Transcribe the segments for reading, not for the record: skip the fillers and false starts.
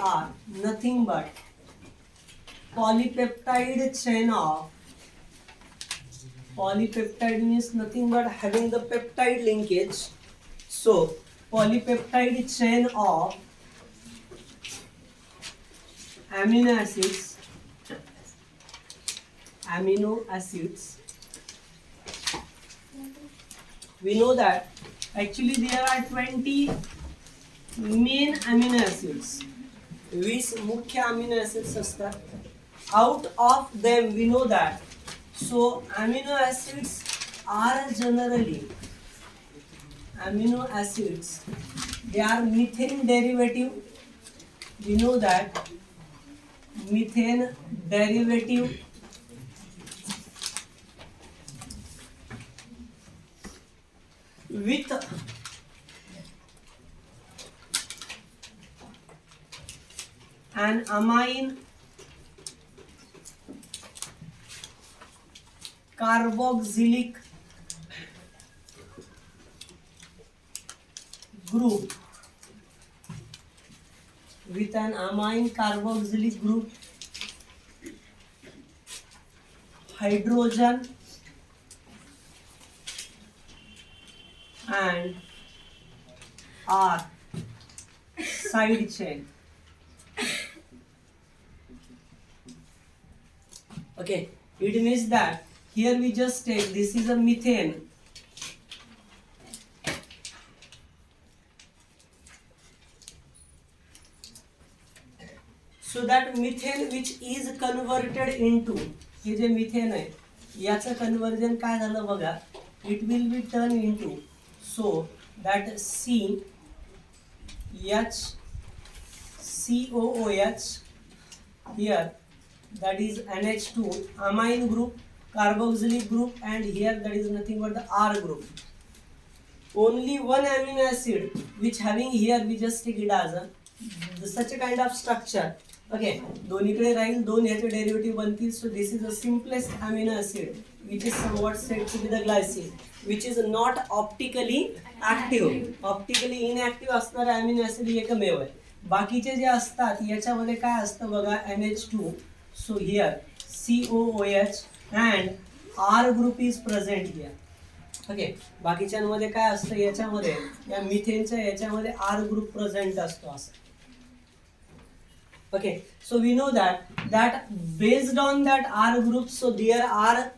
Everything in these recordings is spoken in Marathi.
are nothing but polypeptide chain of, polypeptide means nothing but having the peptide linkage. So polypeptide chain of amino acids. We know that actually there are 20 main amino acids. 20 मुख्य amino acids असतात. Out of them we know that, so amino acids are generally, amino acids, they are methane derivative. We know that methane derivative with an amine carboxylic group, with an amine carboxylic group, hydrogen and R side chain. Okay, it means that here we just take this is a methane. So that methane which is converted into, हे जे मिथेन आहे याचं कन्वर्जन काय झालं बघा, it will be turned into, so that COOH here, that is NH2 amine group, carboxylic group, and here that is nothing but the R group. Only one amino acid which having here, we just take it as such a kind of structure. Okay, दोन्हीकडे राहील, दोन याचे डेरिव्हेटिव्ह बनतील. So this is the simplest amino acid which is somewhat said to be the glycine, which is not optically active. Optically inactive असणारा amino acid एकमेव आहे. बाकीचे जे असतात याच्यामध्ये काय असतं बघा, NH2, so here COOH and R group is present here. Okay, बाकीच्यांमध्ये काय असतं याच्यामध्ये, या मिथेनच्या याच्यामध्ये R group प्रेझेंट असतो असं. Okay, so we know that based on that R group, so there are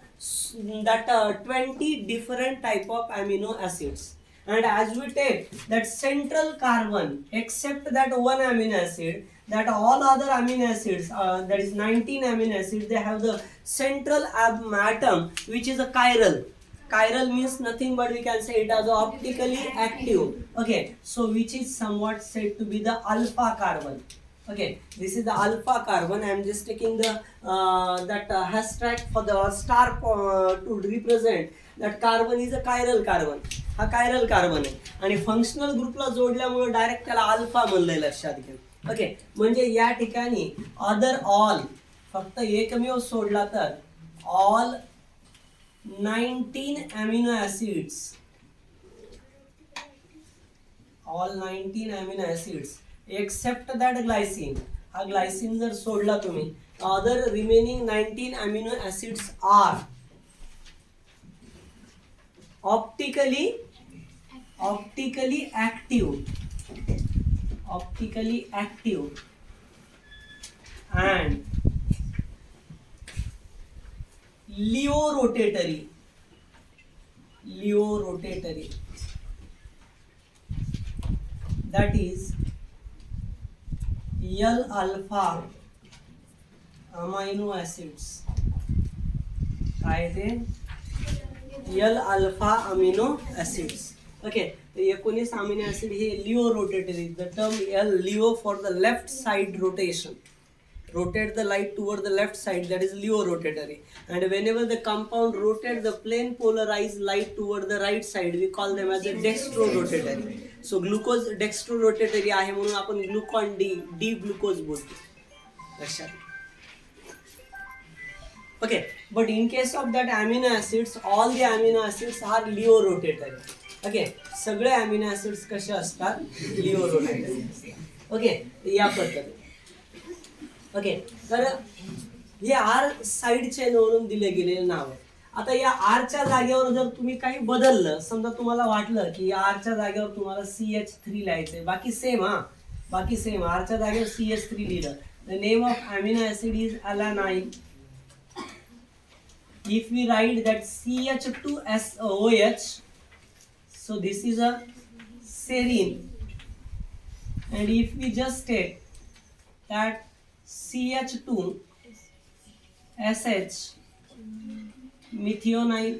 that 20 different type of amino acids, and as we take that central carbon, except that one amino acid, that all other amino acids, that is 19 amino acids, they have the central atom which is a chiral. Chiral means nothing but we can say it as optically active. Okay, so which is somewhat said to be the alpha carbon. Okay, this is the alpha carbon. I am just taking the that hashtag for the star to represent that carbon is a chiral carbon. हा chiral carbon आहे आणि फंक्शनल ग्रुपला जोडल्यामुळे डायरेक्ट त्याला अल्फा म्हणलंय, लक्षात घ्या. ओके, म्हणजे या ठिकाणी अदर ऑल फक्त एकमेव सोडला तर all 19 amino acids, all 19 amino acids except that glycine. हा ग्लायसिन जर सोडला तुम्ही, other remaining 19 amino acids are optically active and Leo rotatory. That is L alpha amino acids. काय ते L alpha amino acids. Okay, the 19 amino acid हे Leo rotatory. The term L Leo for the left side rotation. Rotate the light toward the left side, that is Leo rotatory. And whenever the compound rotate the plane polarized light toward the right side, we call them as a dextro rotatory. So glucose dextro rotatory आहे म्हणून आपण ग्लुकॉन डी ग्लुकोज बोलतो, लक्षात. Okay, but in case of that amino acids, all the amino acids are Leo rotatory. Okay, सगळे amino acids कसे असतात, Leo rotatory. Okay, या पद्धतीने ओके, तर हे आर साईड चेन म्हणून दिले गेलेले नाव आहे. आता या आरच्या जागेवर जर तुम्ही काही बदललं, समजा तुम्हाला वाटलं की या आरच्या जागेवर तुम्हाला CH3 लिहायचंय, बाकी सेम, बाकी सेम, आरच्या जागेवर CH3 लिहिलं. The name of amino acid is alanine. If we write that CH2SOH, so this is a serine, and if we just take that CH2SH methionine,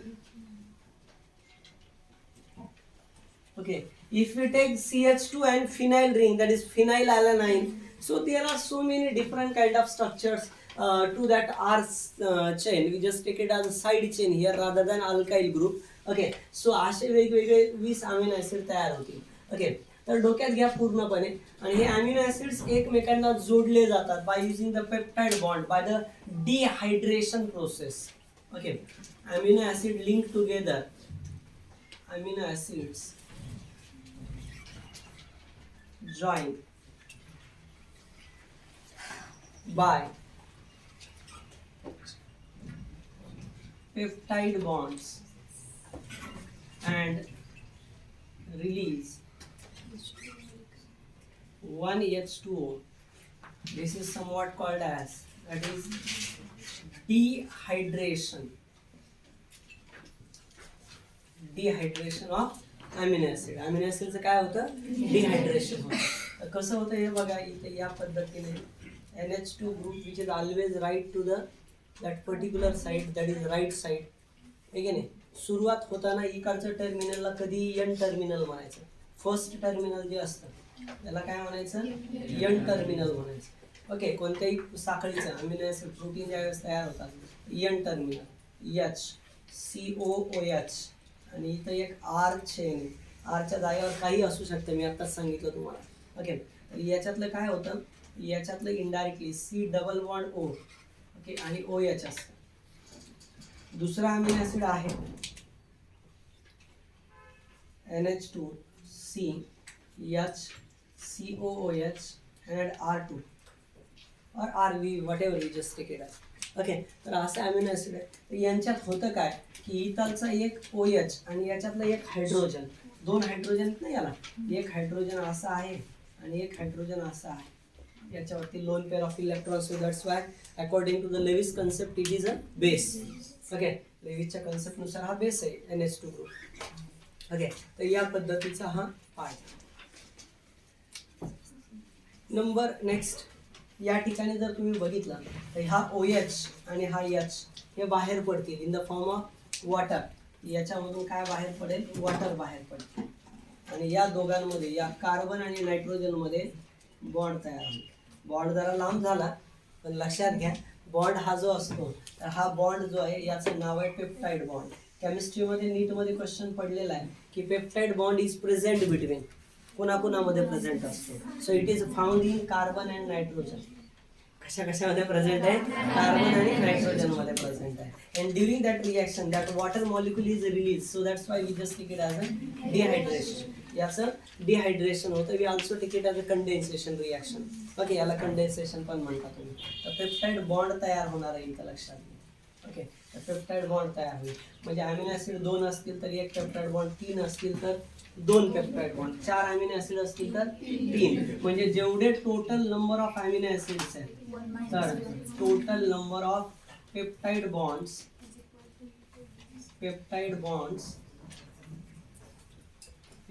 okay, if we take CH2 and phenyl ring, that is phenylalanine, so there are so many different kind of structures to that R chain. We just take it as a side chain here rather than alkyl group. Okay, so असे वेगवेगळे 20 अमिनो ऍसिड तयार होतील. ओके, तर डोक्यात घ्या पूर्णपणे. आणि हे अमिनो ऍसिड्स एकमेकांना जोडले जातात by using the peptide bond by the dehydration process. Okay, amino acid link together, amino acids join by peptide bonds and release 1H2O. This is somewhat called as, that is dehydration. Dehydration of amino acid. Amino ऍसिडचं काय होतं? डिहायड्रेशन होतं. तर कसं होतं हे बघा इथे या पद्धतीने NH2 group which is always right to the that particular side, that is right side. आहे की नाही? सुरुवात होताना इकडच्या टर्मिनलला कधी एन टर्मिनल म्हणायचं. फर्स्ट टर्मिनल जे असतं त्याला काय म्हणायचं? एन टर्मिनल म्हणायचं. ओके, कोणत्याही साखळीचं अमिनो ऍसिड प्रोटीन ज्यावेळेस तयार होतात एन टर्मिनल HCOOH, आणि इथं एक आर चेन आहे. आरच्या जागेवर काही असू शकतं, मी आत्ताच सांगितलं तुम्हाला. ओके, तर याच्यातलं काय होतं? याच्यातलं indirectly C double bond O, okay, आणि OH असतं. दुसरा अमिनो ऍसिड आहे NH2CHCOOH and R2 or RV, whatever we just take it as. Okay, तर असं अमिनो ऍसिड आहे. तर यांच्यात होतं काय की इथलचा एक OH आणि याच्यातला एक हायड्रोजन, दोन हायड्रोजन नाही याला, एक हायड्रोजन असा आहे आणि एक हायड्रोजन असा आहे. याच्यावरती lone pair of electrons. So that's why according to the Lewis concept it is a base. Okay, लेविसच्या कन्सेप्टनुसार हा बेस आहे NH2 ग्रुप. ओके, तर या पद्धतीचा हा पार्ट. नंबर नेक्स्ट, या ठिकाणी जर तुम्ही बघितलं तर हा OH आणि हा H हे बाहेर पडतील in the form of water. याच्यामधून काय बाहेर पडेल? वॉटर बाहेर पडेल. आणि या दोघांमध्ये, या कार्बन आणि नायट्रोजनमध्ये बॉन्ड तयार होईल. बॉन्ड जरा लांब झाला, पण लक्षात घ्या बॉन्ड हा जो असतो तर हा बॉन्ड जो आहे याचं नाव आहे पेप्टाइड बॉन्ड. केमिस्ट्रीमध्ये नीटमध्ये क्वेश्चन पडलेला आहे की peptide bond is present between, कोणाकोणामध्ये प्रेझेंट असतो. So it is found in carbon and nitrogen. कशामध्ये प्रेझेंट आहे? कार्बन आणि नायट्रोजन मध्ये प्रेझेंट आहे. And during that reaction that water molecule is release. So that's why we just take it as a dehydration. याचं डिहायड्रेशन होतं. We also take it as a condensation reaction. Okay, याला कंडेन्सेशन पण म्हणता तुम्ही. तर पेप्टाइड बॉन्ड तयार होणार आहे इथं, लक्षात घ्या. ओके, तर पेप्टाइड बॉन्ड तयार होईल. म्हणजे अमिनो ऍसिड 2 असतील तर एक पेप्टाइड बॉन्ड, 3 असतील तर 2 पेप्टाइड बॉन्ड, 4 अमिनो ऍसिड असतील तर 3. म्हणजे जेवढे total number of amino acids आहेत तर total number of peptide bonds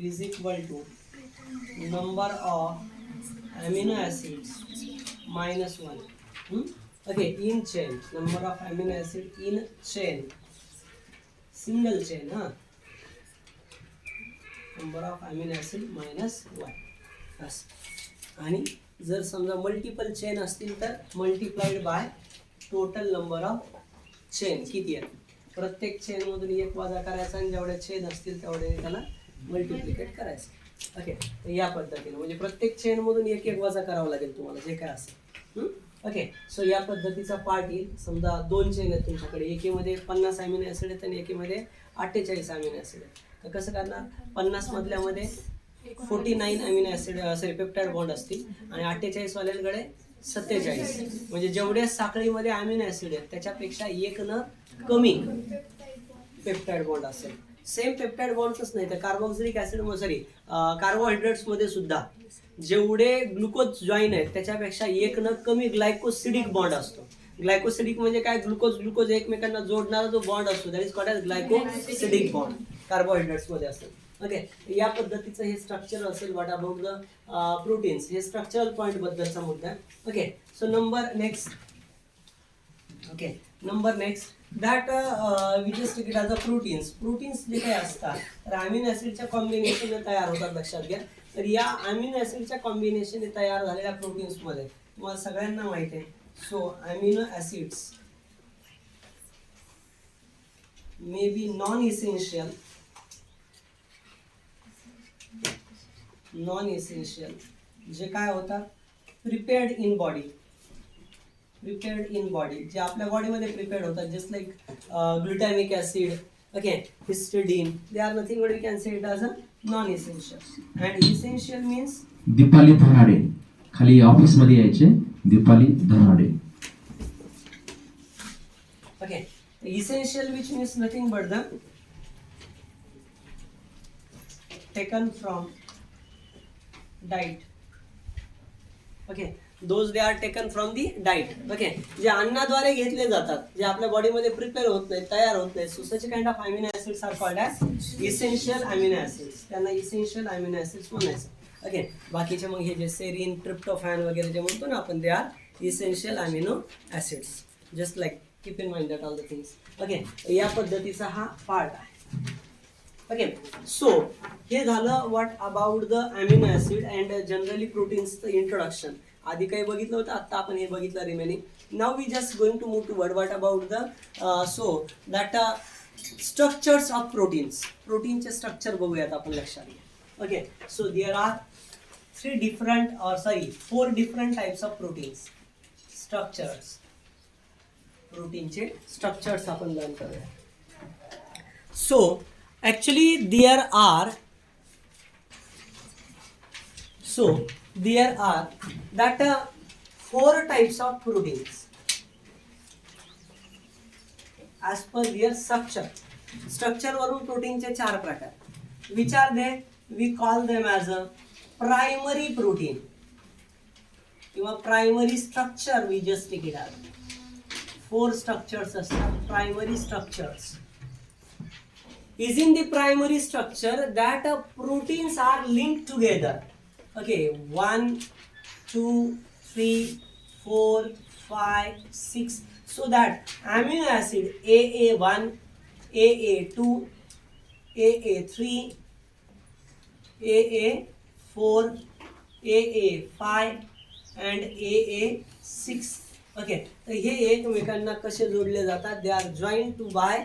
is equal to number of amino acids minus 1. Okay, in chain, number of amino acid in chain, single chain, number of amino acid minus 1. बस. आणि जर समजा मल्टिपल चेन असतील तर multiplied by total number of chain किती आहेत. प्रत्येक चेन मधून एक वजा करायचा आणि जेवढ्या चेन असतील तेवढे त्याला मल्टिप्लिकेट करायचं. ओके, तर या पद्धतीने म्हणजे प्रत्येक चेन मधून एक एक वजा करावं लागेल तुम्हाला जे काय असेल. ओके, सो या पद्धतीचा पार्ट येईल. समजा 2 चेन आहेत तुमच्याकडे, एकीमध्ये 50 अमिनो ऍसिड आहेत आणि एकीमध्ये 48 अमिनो ऍसिड आहेत. तर कसं करणार? 50 मधल्यामध्ये 49 अमिनो ऍसिड पेप्टाइड बॉन्ड असतील आणि 48 वाल्यांकडे 47. म्हणजे जेवढ्या साखळीमध्ये अमिनो ऍसिड आहेत त्याच्यापेक्षा एक न कमी पेप्टाइड बॉन्ड असेल. सेम पेप्टाइड बॉन्डच नाही तर कार्बोक्सिलिक ऍसिड सॉरी कार्बोहायड्रेट्स मध्ये सुद्धा जेवढे ग्लुकोज जॉईन आहेत त्याच्यापेक्षा एक न कमी ग्लायकोसिडिक बॉन्ड असतो. ग्लायकोसिडिक म्हणजे काय, ग्लुकोज एकमेकांना जोडणारा जो बॉन्ड असतो that is called as glycosidic bond carbohydrates मध्ये असेल. ओके, या पद्धतीचं हे स्ट्रक्चर असेल. व्हॉट अबाउट द प्रोटीन्स, हे स्ट्रक्चरल पॉइंट बद्दलचा मुद्दा आहे. Okay, so number next. Okay, number next that we just take it as a proteins. Proteins जे काही असतात तर अमिनो ऍसिडच्या कॉम्बिनेशन तयार होतात, लक्षात घ्या. तर या अमिनो ऍसिडच्या कॉम्बिनेशन तयार झालेल्या प्रोटीन्समध्ये तुम्हाला सगळ्यांना माहिती आहे, so amino acids may be non essential जे काय होतात प्रिपेअर्ड इन बॉडी जे आपल्या बॉडीमध्ये प्रिपेअर्ड होतात, just like glutamic acid, okay, histidine, they are nothing but we can say it as a non essential. And essential means Deepali Dhanade, खाली ऑफिस मध्ये यायचे, Deepali Dhanade. Okay, essential which means nothing but the taken from diet. Okay, those they are taken from the diet. Okay, जे अन्नाद्वारे घेतले जातात, जे आपल्या बॉडीमध्ये प्रिपेअर होत नाही, तयार होत नाही, so such kind of amino acids are called as essential amino acids. त्यांना इसेन्शियल अमिनो ऍसिड्स म्हणायचं. ओके, बाकीचे मग हे जे सेरीन, ट्रिप्टोफॅन वगैरे जे म्हणतो ना आपण, they are essential amino acids. Just like keep in mind that all the things. Okay, या पद्धतीचा हा पार्ट आहे. ओके, सो हे झालं what about the amino acid and generally प्रोटीन्सचं इंट्रोडक्शन. आधी काही बघितलं होतं, आता आपण हे बघितलं remaining. Now we just going to move to what about the so that structures of proteins. प्रोटीनचे स्ट्रक्चर बघूयात आपण, लक्षात घ्या. Okay, so there R 4 different types of proteins. Structures, प्रोटीनचे स्ट्रक्चर्स आपण लर्न करूया. So actually there are that 4 types of proteins as per their structure. स्ट्रक्चरवरून प्रोटीनचे 4 प्रकार. Which are they? We call them as a primary protein किंवा primary structure. We just take it as 4 structures असतात, primary structures. Is in the primary structure that proteins are linked together. Okay, 1, 2, 3, 4, 5, 6. So that amino acid AA1, AA2, AA3, AA4, AA5 and AA6. Okay, तर हे एकमेकांना कसे जोडले जातात? They are joint to by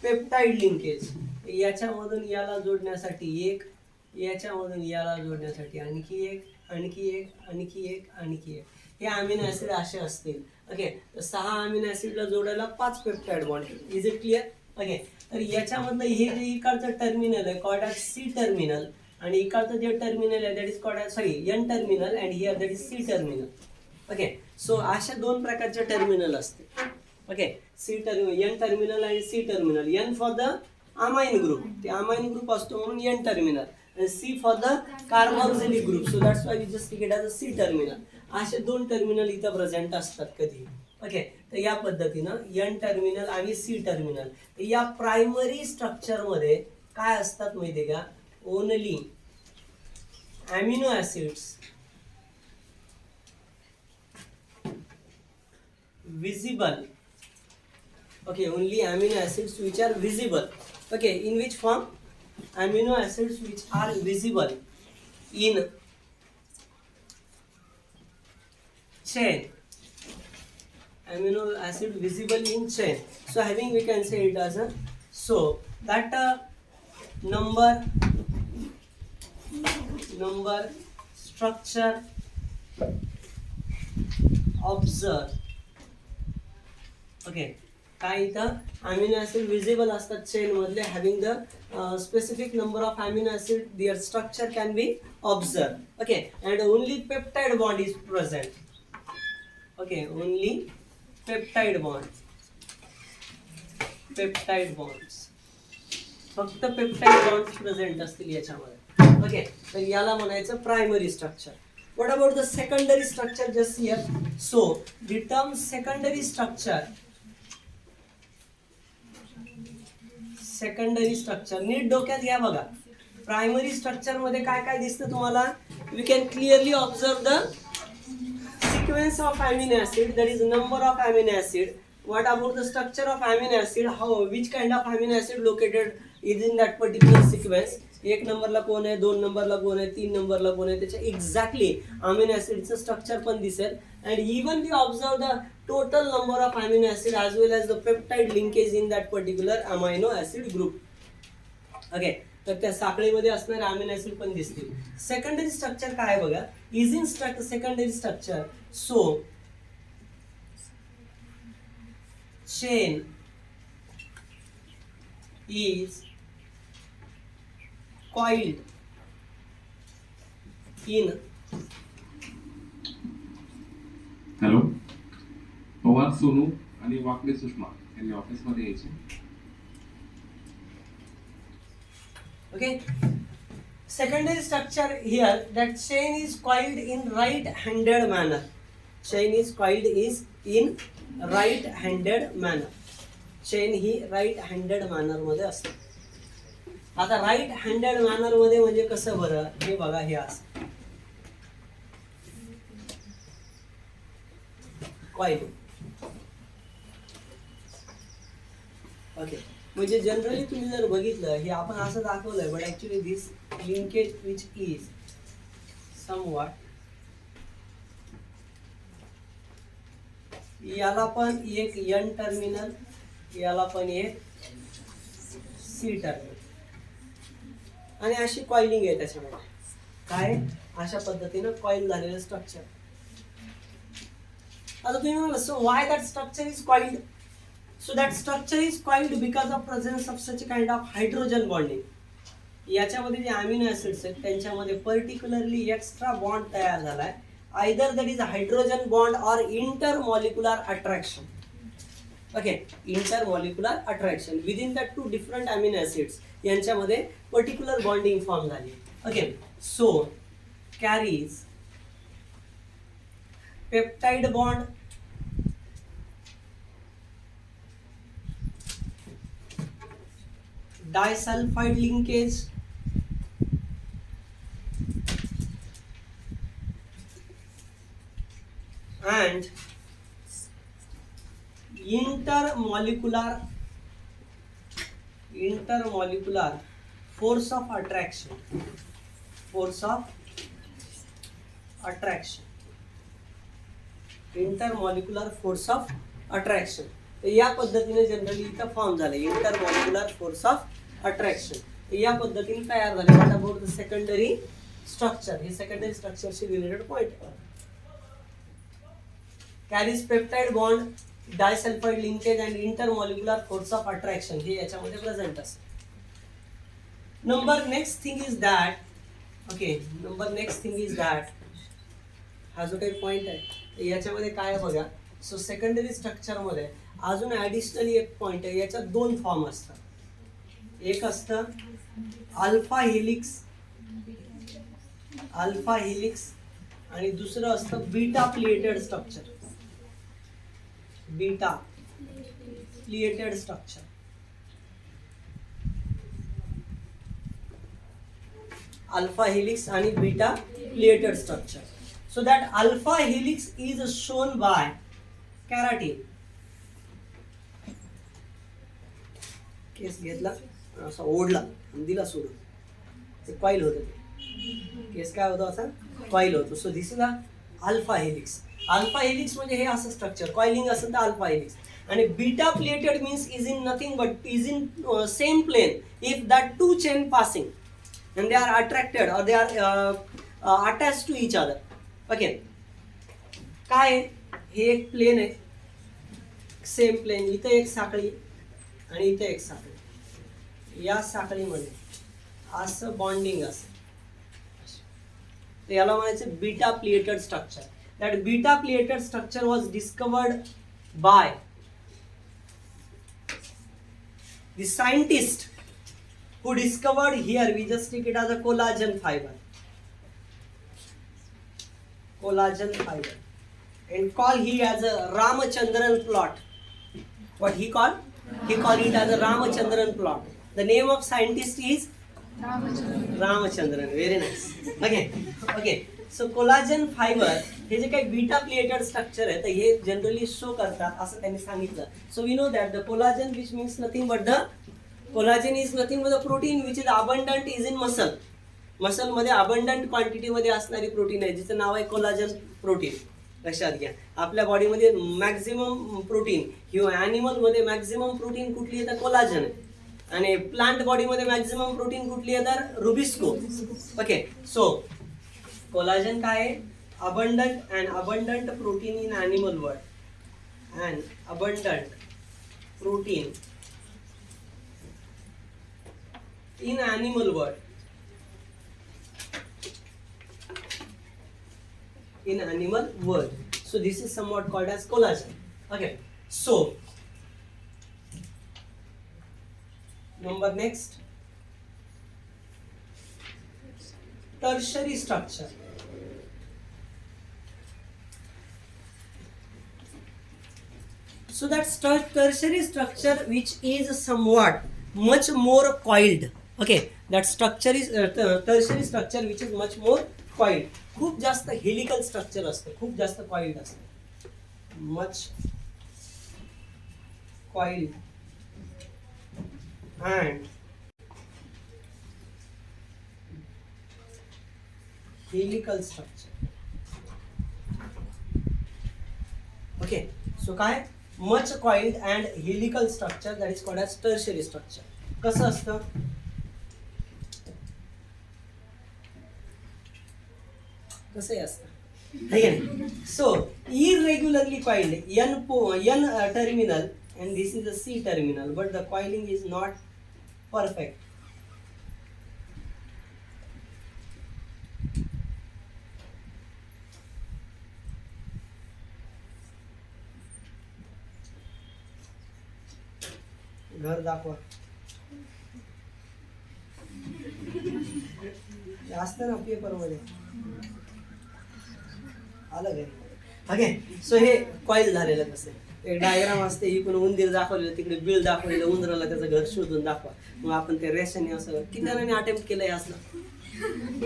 peptide linkage. याच्यामधून याला जोडण्यासाठी एक, याच्यामधून याला जोडण्यासाठी आणखी एक, आणखी एक, आणखी एक, आणखी एक. हे अमिनो ऍसिड असे असतील. ओके, तर 6 अमिनो ऍसिडला जोडायला 5 peptide bond. Is it clear? Okay, तर याच्यामधलं हे जे इकडचं टर्मिनल आहे कॉल्ड ॲज सी टर्मिनल, आणि इकडचं जे टर्मिनल आहे that is called as N terminal, and here that is C terminal. Okay, so अशा 2 प्रकारचे टर्मिनल असते. ओके, एन टर्मिनल आणि C terminal. N for the amine group, ते अमाइन ग्रुप असतो म्हणून एन टर्मिनल, आणि C for the carboxylic group, so that's why we just take it as a C terminal. असे 2 टर्मिनल इथं प्रेझेंट असतात कधी. ओके, तर या पद्धतीनं एन टर्मिनल आणि सी टर्मिनल. या प्रायमरी स्ट्रक्चरमध्ये काय असतात माहिती आहे का? Only amino acids visible. Okay, only amino acids which are visible. Okay, in which form? Amino acids which are visible in chain. Amino acid visible in chain. So having, we can say it as a, so that number structure observe. Okay, काय इथं अमिनो ऍसिड विजिबल असतात चेन मधले, having the specific number of amino acid, their structure can be observe. Okay, and only peptide bond is present. Okay, only peptide bond, peptide bonds, फक्त पेप्टाइड बॉन्ड्स प्रेझेंट असतील याच्यामध्ये. ओके, तर याला म्हणायचं primary structure. What about the secondary structure? Just here. So the term secondary structure, secondary structure नीट डोक्यात घ्या बघा. प्रायमरी स्ट्रक्चर मध्ये काय काय दिसतं तुम्हाला? We can clearly observe the sequence of amino acid, that is number of amino acid. What about the structure of amino acid? How, which kind of amino acid located within that particular sequence? एक नंबरला कोण आहे, दोन नंबरला कोण आहे, तीन नंबरला कोण आहे, त्याच्या एक्झॅक्टली अमिनो ऍसिडचं स्ट्रक्चर पण दिसेल. And even we observe the total number of amino acid as well as the peptide linkage in that particular amino acid group. Okay, तर त्या साखळीमध्ये असणारे अमिनो ऍसिड पण दिसतील. सेकंडरी स्ट्रक्चर काय आहे बघा. Is in secondary structure, so chain is coiled in. Hello, Pawar Sonu आणि वाकडे सुषमा यांनी ऑफिसमध्ये यायचे. Okay, secondary structure here, that chain is coiled in right-handed manner. Chain is coiled in right-handed manner. Chain he right-handed manner मध्ये असते. आता right-handed manner मध्ये म्हणजे कसं बरं, हे बघा, हे असं coil. ओके, म्हणजे जनरली तुम्ही जर बघितलं, हे आपण असं दाखवलंय, but actually this linkage which is somewhat, याला पण एक एन टर्मिनल, याला पण एक सी टर्मिनल, आणि अशी कॉइलिंग आहे त्याच्यामध्ये. काय, अशा पद्धतीनं कॉइल झालेलं स्ट्रक्चर. आता तुम्ही म्हणाल, so why that structure is coiled? So that structure is coiled because of presence of such a kind of hydrogen bonding. याच्यामध्ये जे अमिनो ऍसिड्स आहेत त्यांच्यामध्ये पर्टिक्युलरली एक्स्ट्रा बॉन्ड तयार झालाय. Either that is hydrogen bond or intermolecular attraction. Okay, intermolecular attraction within the two different amino acids यांच्यामध्ये पर्टिक्युलर बॉन्डिंग फॉर्म झाली. Okay, so carries peptide bond, disulfide linkage, and intermolecular force of attraction. Force of attraction, intermolecular force of attraction. या पद्धतीने जनरली इथं फॉर्म झाले इंटरमॉलिक्युलर फोर्स ऑफ अट्रॅक्शन. या पद्धतीने तयार झाले. What about the secondary structure? हे सेकंडरी स्ट्रक्चरशी related point. Carries peptide bond, disulphide linkage and intermolecular force of attraction हे याच्यामध्ये प्रेझेंट असते. Number next thing is that, okay, number next thing is that, हा जो काही पॉइंट आहे याच्यामध्ये काय आहे बघा. सो सेकंडरी स्ट्रक्चरमध्ये अजून ॲडिशनली एक पॉइंट आहे. याच्यात दोन फॉर्म असतात. एक असतं अल्फा हेलिक्स, अल्फा हेलिक्स, आणि दुसरं असतं beta pleated structure, beta pleated structure. Alpha helix आणि beta pleated structure. So that alpha helix is shown by keratin. केस घेतला, असा ओढला आणि दिला सोडून, ते कॉईल होतं. ते केस काय होतं, असा कॉईल होतो. So this is a alpha helix. Alpha helix म्हणजे हे असं स्ट्रक्चर, कॉइलिंग असेल तर अल्फा हेलिक्स. आणि beta pleated means is in nothing but is in same plane if that two chain passing and they are attracted or they are attached to each other. Okay, काय हे एक प्लेन आहे, सेम प्लेन, इथे एक साखळी आणि इथे एक साखळी. या साखळीमध्ये असं बॉन्डिंग असतं, याला म्हणायचं beta pleated structure. that beta pleated structure was discovered by the scientist who discovered, here we just take it as a collagen fiber, and call he as a Ramachandran plot. What he called? He called it as a Ramachandran plot. The name of scientist is Ramachandran. Very nice. Okay. So collagen fiber हे जे काही बीटा प्लेटेड स्ट्रक्चर आहे तर हे जनरली शो करतात असं त्यांनी सांगितलं. So we know that the collagen which means nothing but the collagen is nothing but the protein which is abundant is in muscle. मसलमध्ये अबंडंट क्वांटिटीमध्ये असणारी प्रोटीन आहे जिचं नाव आहे कोलाजन प्रोटीन. लक्षात घ्या, आपल्या बॉडीमध्ये मॅक्झिमम प्रोटीन किंवा ॲनिमलमध्ये मॅक्झिमम प्रोटीन कुठली आहे तर कोलाजन आहे, आणि प्लांट बॉडीमध्ये मॅक्झिमम प्रोटीन कुठली आहे तर रुबिस्को. ओके, सो कोलाजन काय आहे? abundant protein in animal world and abundant protein in animal world. So this is somewhat called as collagen. Okay, so number next, tertiary structure. So that's tertiary structure which is somewhat much more coiled. Okay, that structure is tertiary structure which is much more coiled. खूप जास्त हेलिकल स्ट्रक्चर असतं, खूप जास्त कॉइल्ड असतं, much coiled and helical structure. Okay, so काय? Much coiled and helical structure, that is called as tertiary structure. कसं असतं? कसंही असतं. So irregularly coiled, N terminal and this is the C terminal, but the coiling is not perfect. घर दाखवा असतं ना पेपर मध्ये आलं घरी. ओके, सो हे कॉईल झालेलं कसं, एक डायग्राम असते, इकडून उंदीर दाखवलेलं, तिकडे बिळ दाखवलेलं, उंदराला त्याचं घर शोधून दाखवा. मग आपण ते रेषाने असं किती जणांनी अटेम्प्ट केलंय असं?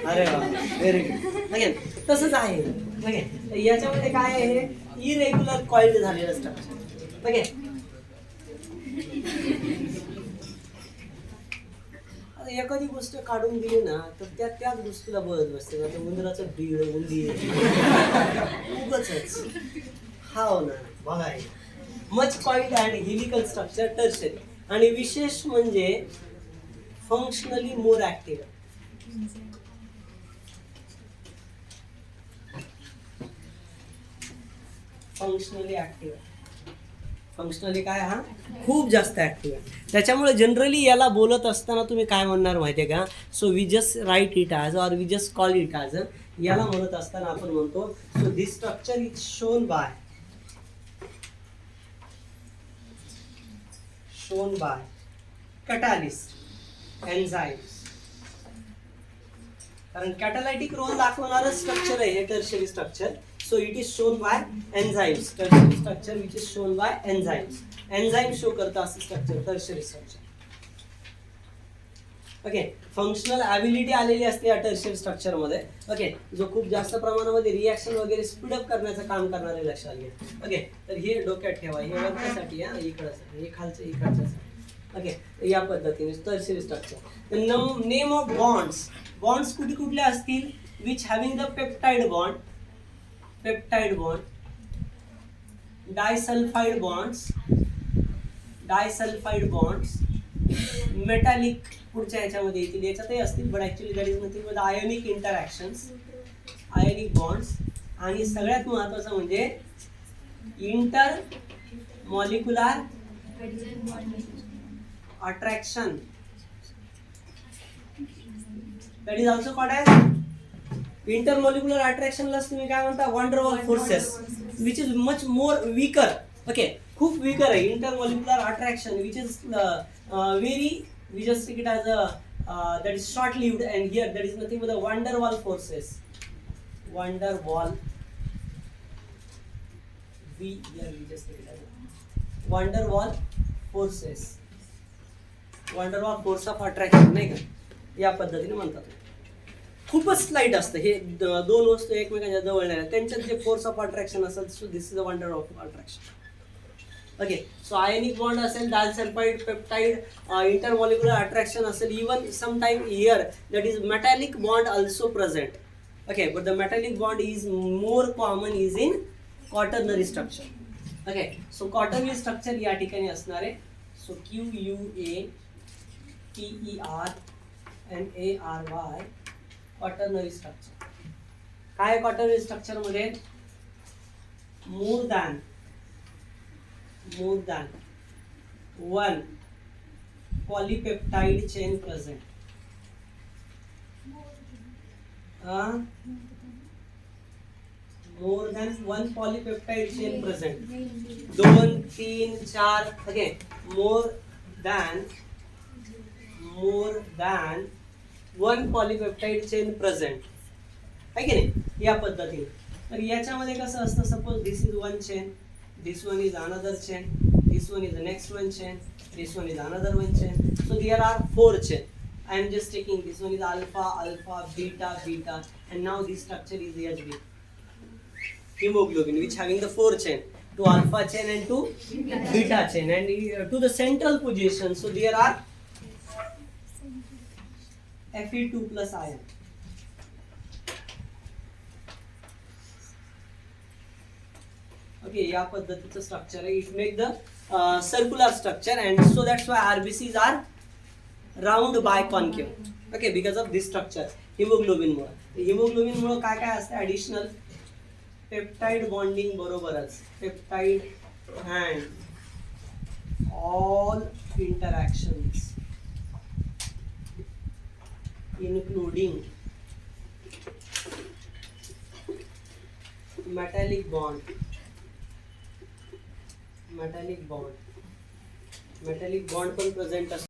अरे वा, व्हेरी गुड. ओके, तसंच आहे. ओके, याच्यामध्ये काय आहे? इरेग्युलर कॉइल्ड झालेलं स्ट्रक्चर. ओके, एखादी गोष्ट काढून दिली ना तर त्याच गोष्टीला बघत बसते ना. उंदराचं बीड, उंदीर उगच हाव ना. बघा, much coiled and helical structure tertiary, आणि विशेष म्हणजे फंक्शनली मोर ऍक्टिव्ह. फंक्शनली ऍक्टिव्ह, फंक्शनली काय? हा खूप जास्त ऍक्टिव्ह आहे. त्याच्यामुळे जनरली याला बोलत असताना तुम्ही काय म्हणणार माहिती आहे का? So we just write it as or we just call it as, याला म्हणत असताना आपण म्हणतो so this structure is shown by catalyst enzymes. कारण कॅटालायटिक रोल दाखवणारं स्ट्रक्चर आहे हे tertiary structure. So it is shown by enzymes. Tertiary structure which is shown by enzymes. Enzyme show करता असं structure tertiary structure. Okay, functional ability आलेली असते या टर्शरी स्ट्रक्चर मध्ये. ओके, जो खूप जास्त प्रमाणामध्ये रिॲक्शन वगैरे स्पीडअप करण्याचं काम करणारे लक्षात घ्या. ओके, तर हे डोक्यात ठेवा, हे वरच्यासाठी, हा इकडसाठी, हे खालचं इकडच्यासाठी. ओके, या पद्धतीने tertiary structure. Name of bonds. Bonds कुठले असतील? Which having the peptide bond, disulfide bonds, metallic पुढच्या याच्यामध्ये येतील, याच्यातही असतील, but actually that is nothing but ionic interactions, ionic bonds, आणि सगळ्यात महत्त्वाचं म्हणजे intermolecular attraction, that is also called as intermolecular अट्रॅक्शनलाच तुम्ही काय म्हणता van der Waals forces which is much more weaker. Okay, खूप वीकर आहे intermolecular attraction which is very, we just take it as a that is short lived, and here there is nothing but the van der Waal forces. Van der Waal, we just take it as van der Waal forces. van der Waal force of attraction नाही का, या पद्धतीने म्हणतात. खूपच स्लाइट असतं हे, दोन वस्तू एकमेकांच्या जवळ नाही त्यांच्यात जे फोर्स ऑफ अट्रॅक्शन असतात, so this is the wonder of attraction. Okay, so ionic bond असेल, डायसल्फाइड पेप्टाइड, इंटरमॉलिक्युलर अट्रॅक्शन असेल, even sometime here that is metallic bond also present. Okay, but the metallic bond is more common is in quaternary structure. Okay, so quaternary structure या ठिकाणी असणार आहे. So QUATERNARY quaternary structure. काय क्वाटर्नरी स्ट्रक्चर मध्ये more than one polypeptide chain present. More than one polypeptide chain present. 2, 3, 4. Again, more than one polypeptide chain present. आहे की नाही, या पद्धतीने. तर याच्यामध्ये कसं असतं, suppose this is one chain, this one is another chain, this one is the next one chain, this one is another one chain. So there are 4 chain. I am just taking this one is alpha, beta, and now this structure is HB, hemoglobin, which having the 4 chain, 2 alpha chain and 2 beta chain, and to the central position. So there are Fe2 plus ion. Okay, या पद्धतीचं स्ट्रक्चर आहे. It make the circular structure, and so that's why RBCs are round biconcave. Okay, because of this structure. हिमोग्लोबिनमुळे काय काय असते ॲडिशनल, पेप्टाइड बॉन्डिंग बरोबरच peptide and all interactions including metallic bond पण प्रेझेंट असतो.